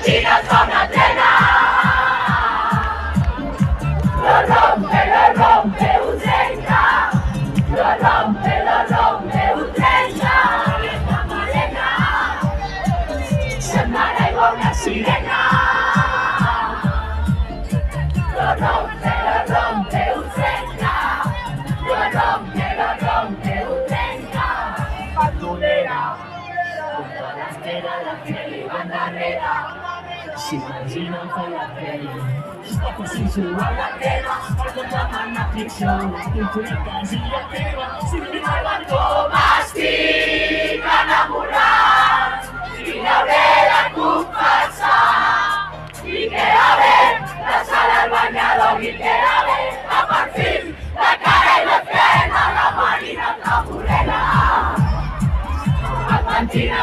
máquinas con antena. Lo rompe Utrera. Lo rompe Utrera. Esta morena se mara y una sirena. Lo rompe Utrera. Lo rompe Utrera. Bandolera, junto a las telas, la tele y bandanera. Si imaginan con la tele, poco sensual la tela, algo llaman la ficción, cultura casi la tela, sin embargo algo mastica enamorar, y la orella comparsa, y que a ver, la sala al bañador, y que a ver, la parfil, la cara y la pena, la marina, la murena, la cantina,